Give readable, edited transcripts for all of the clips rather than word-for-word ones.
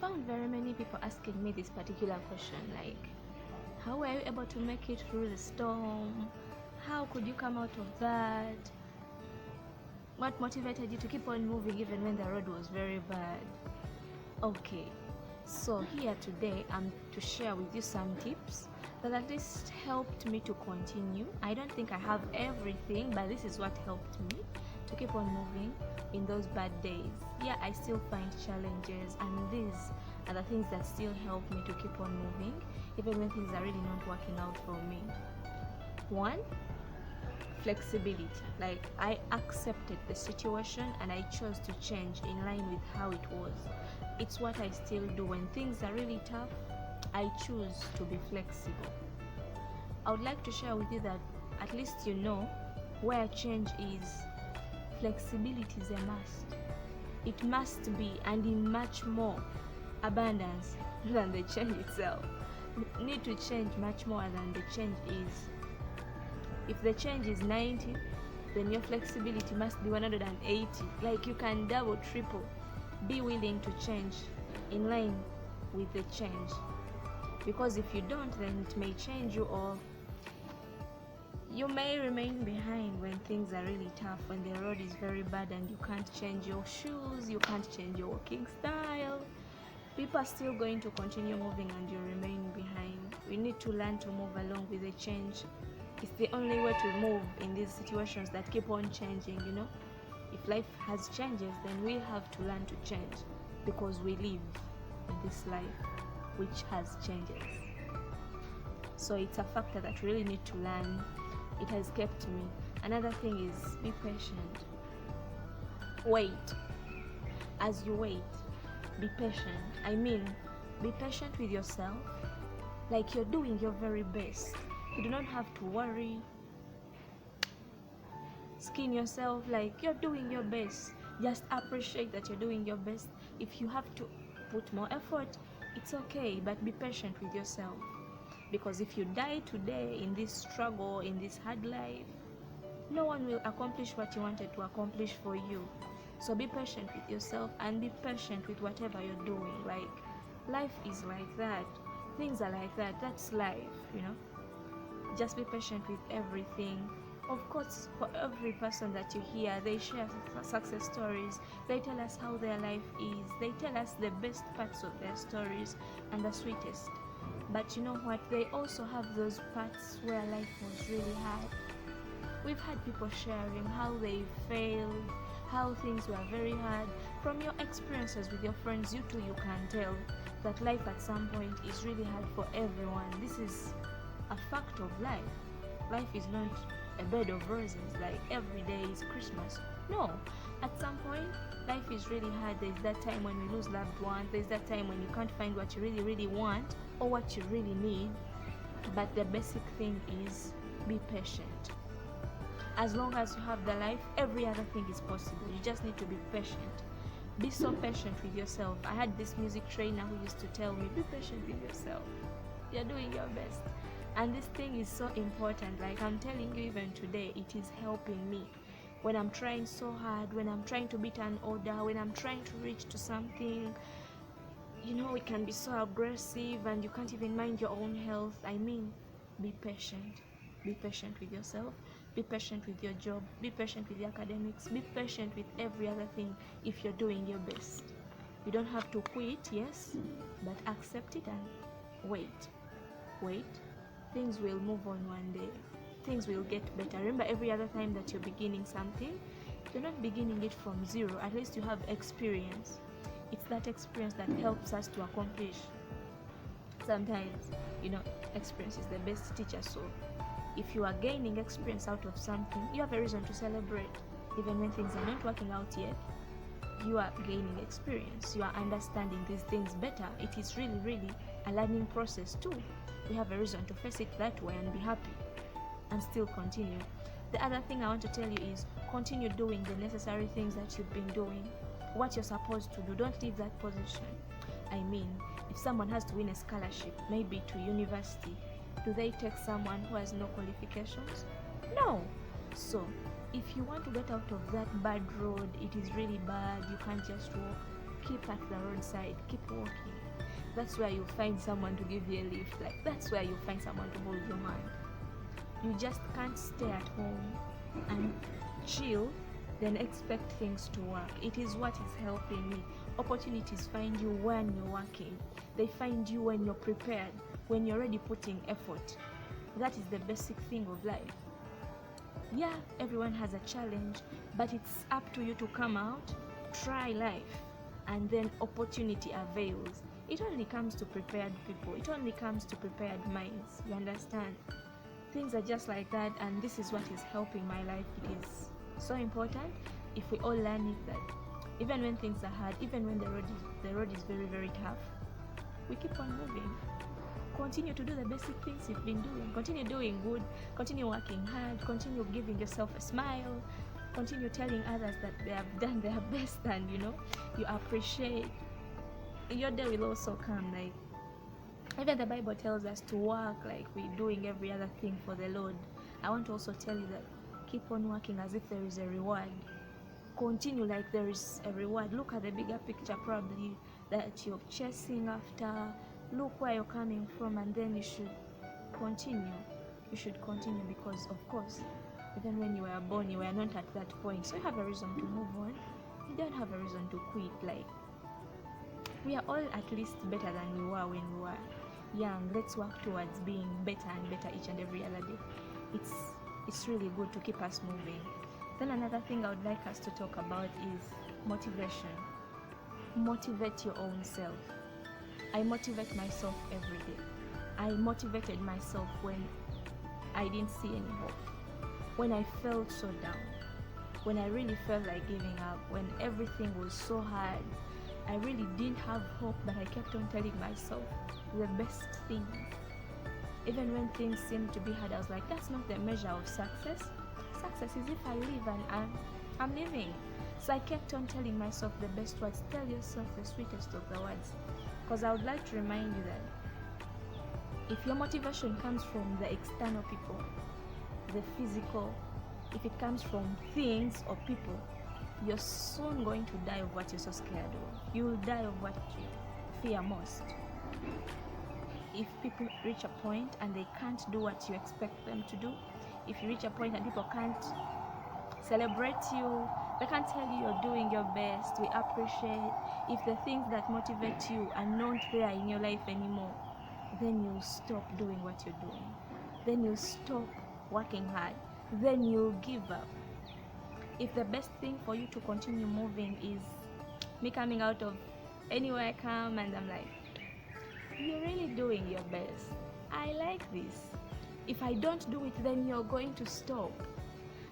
found very many people asking me this particular question, like, how were you able to make it through the storm? How could you come out of that? What motivated you to keep on moving even when the road was very bad? Okay, so here today I'm to share with you some tips that at least helped me to continue. I don't think I have everything, but this is what helped me to keep on moving in those bad days. Yeah, I still find challenges, and these are the things that still help me to keep on moving even when things are really not working out for me. One, flexibility. Like, I accepted the situation and I chose to change in line with how it was. It's what I still do when things are really tough. I choose to be flexible. I would like to share with you that at least you know where change is. Flexibility is a must. It must be, and in much more abundance than the change itself. You need to change much more than the change is. If the change is 90, then your flexibility must be 180. Like, you can double, triple. Be willing to change in line with the change. Because if you don't, then it may change you, or you may remain behind when things are really tough, when the road is very bad and you can't change your shoes, you can't change your walking style. People are still going to continue moving and you remain behind. We need to learn to move along with the change. It's the only way to move in these situations that keep on changing, you know. If life has changes, then we have to learn to change, because we live in this life which has changes. So it's a factor that we really need to learn. It has kept me. Another thing is, be patient. Wait. As you wait, be patient. I mean, be patient with yourself. Like, you're doing your very best. You do not have to worry, skin yourself. Like, you're doing your best. Just appreciate that you're doing your best. If you have to put more effort, it's okay, but be patient with yourself. Because if you die today in this struggle, in this hard life, no one will accomplish what you wanted to accomplish for you. So be patient with yourself and be patient with whatever you're doing. Like, life is like that. Things are like that. That's life, you know. Just be patient with everything. Of course, for every person that you hear, they share success stories. They tell us how their life is. They tell us the best parts of their stories and the sweetest. But you know what? They also have those parts where life was really hard. We've had people sharing how they failed, how things were very hard. From your experiences with your friends, you too, you can tell that life at some point is really hard for everyone. This is a fact of life. Life is not a bed of roses, like every day is Christmas. No, at some point life is really hard. There's that time when we lose loved ones. There's that time when you can't find what you really want or what you really need. But the basic thing is, be patient. As long as you have the life, every other thing is possible. You just need to be patient. Be so patient with yourself. I had this music trainer who used to tell me, be patient with yourself. You're doing your best. And this thing is so important. Like, I'm telling you, even today, it is helping me. When I'm trying so hard, when I'm trying to beat an order, when I'm trying to reach to something, you know, it can be so aggressive and you can't even mind your own health. I mean, be patient. Be patient with yourself. Be patient with your job. Be patient with the academics. Be patient with every other thing if you're doing your best. You don't have to quit, yes, but accept it and wait. Wait. Things will move on one day. Things will get better. Remember, every other time that you're beginning something, you're not beginning it from zero. At least you have experience. It's that experience that helps us to accomplish. Sometimes, you know, experience is the best teacher. So if you are gaining experience out of something, you have a reason to celebrate. Even when things are not working out yet, you are gaining experience. You are understanding these things better. It is really, really a learning process too. We have a reason to face it that way and be happy and still continue. The other thing I want to tell you is, continue doing the necessary things that you've been doing, what you're supposed to do. Don't leave that position. I mean, if someone has to win a scholarship, maybe to university, do they take someone who has no qualifications? No. So if you want to get out of that bad road, it is really bad, you can't just walk, keep at the roadside, keep walking. That's where you'll find someone to give you a lift. Like, that's where you'll find someone to hold your hand. You just can't stay at home and chill, then expect things to work. It is what is helping me. Opportunities find you when you're working. They find you when you're prepared, when you're already putting effort. That is the basic thing of life. Yeah, everyone has a challenge, but it's up to you to come out, try life, and then opportunity avails. It only comes to prepared people. It only comes to prepared minds. You understand? Things are just like that, and this is what is helping my life. It is so important if we all learn it, that even when things are hard, even when the road is very, very tough, we keep on moving. Continue to do the basic things you've been doing. Continue doing good. Continue working hard. Continue giving yourself a smile. Continue telling others that they have done their best, and you appreciate. Your day will also come. Like, even the Bible tells us to work like we're doing every other thing for the Lord. I want to also tell you that keep on working as if there is a reward. Continue like there is a reward. Look at the bigger picture, probably, that you're chasing after. Look where you're coming from, and then you should continue. You should continue, because of course, even when you were born, you were not at that point. So you have a reason to move on. You don't have a reason to quit. Like, we are all at least better than we were when we were young. Let's work towards being better and better each and every other day. It's really good to keep us moving. Then another thing I would like us to talk about is motivation. Motivate your own self. I motivate myself every day. I motivated myself when I didn't see any hope, when I felt so down, when I really felt like giving up, when everything was so hard. I really didn't have hope, but I kept on telling myself the best things. Even when things seemed to be hard, I was like, that's not the measure of success. Success is if I live and I'm living. So I kept on telling myself the best words. Tell yourself the sweetest of the words. Because I would like to remind you that if your motivation comes from the external people, the physical, if it comes from things or people, you're soon going to die of what you're so scared of. You'll die of what you fear most. If people reach a point and they can't do what you expect them to do, if you reach a point and people can't celebrate you, they can't tell you you're doing your best, we appreciate, if the things that motivate you are not there in your life anymore, then you'll stop doing what you're doing. Then you'll stop working hard. Then you'll give up. If the best thing for you to continue moving is me coming out of anywhere I come and I'm like, you're really doing your best. I like this. If I don't do it, then you're going to stop.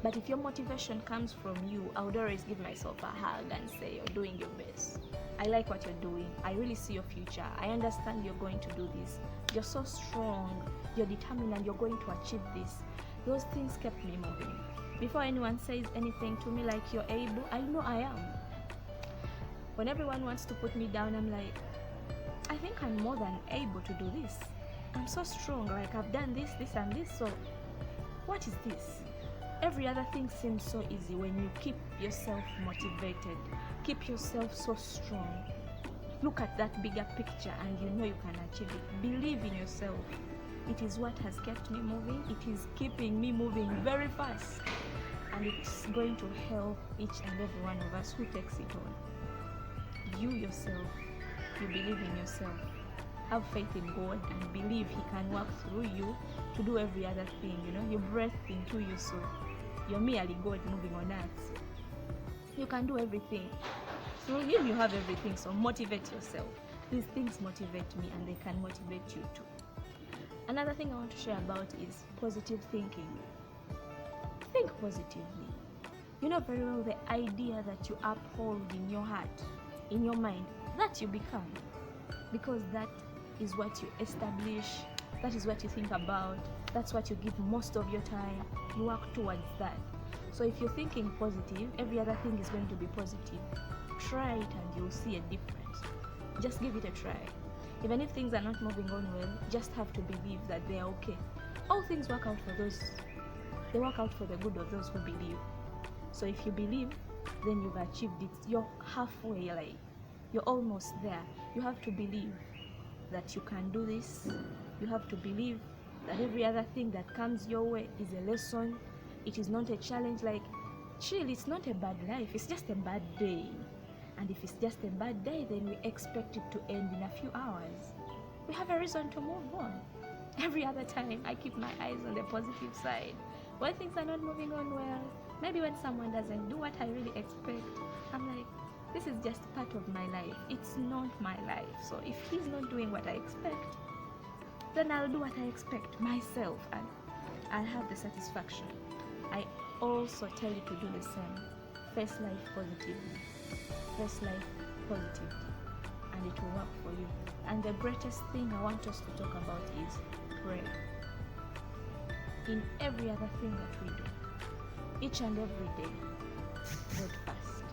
But if your motivation comes from you, I would always give myself a hug and say, you're doing your best. I like what you're doing. I really see your future. I understand you're going to do this. You're so strong. You're determined and you're going to achieve this. Those things kept me moving. Before anyone says anything to me like you're able, I know I am. When everyone wants to put me down, I'm like, I think I'm more than able to do this. I'm so strong. Like, I've done this, this, and this. So what is this? Every other thing seems so easy when you keep yourself motivated. Keep yourself so strong. Look at that bigger picture and you know you can achieve it. Believe in yourself. It is what has kept me moving. It is keeping me moving very fast. And it's going to help each and every one of us who takes it on. You yourself, you believe in yourself. Have faith in God and believe He can work through you to do every other thing. You breathe into you, so you're merely God moving on earth. You can do everything. Through Him you have everything, so motivate yourself. These things motivate me and they can motivate you too. Another thing I want to share about is positive thinking. Think positively. You know very well the idea that you uphold in your heart, in your mind, that you become. Because that is what you establish, that is what you think about, that's what you give most of your time. You work towards that. So if you're thinking positive, every other thing is going to be positive. Try it and you'll see a difference. Just give it a try. Even if things are not moving on well, just have to believe that they are okay. All things work out for those, they work out for the good of those who believe. So if you believe, then you've achieved it. You're halfway, like You're almost there. You have to believe that you can do this. You have to believe that every other thing that comes your way is a lesson. It is not a challenge. Like, chill, it's not a bad life, it's just a bad day. And if it's just a bad day, then we expect it to end in a few hours. We have a reason to move on. Every other time, I keep my eyes on the positive side. When things are not moving on well, maybe when someone doesn't do what I really expect, I'm like, this is just part of my life. It's not my life. So if he's not doing what I expect, then I'll do what I expect myself, and I'll have the satisfaction. I also tell you to do the same. Face life positively. Face life positively. And it will work for you. And the greatest thing I want us to talk about is prayer. In every other thing that we do, each and every day, God first.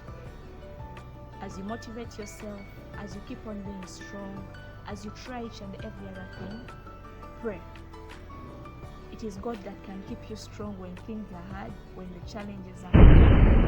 As you motivate yourself, as you keep on being strong, as you try each and every other thing, pray. It is God that can keep you strong when things are hard, when the challenges are hard.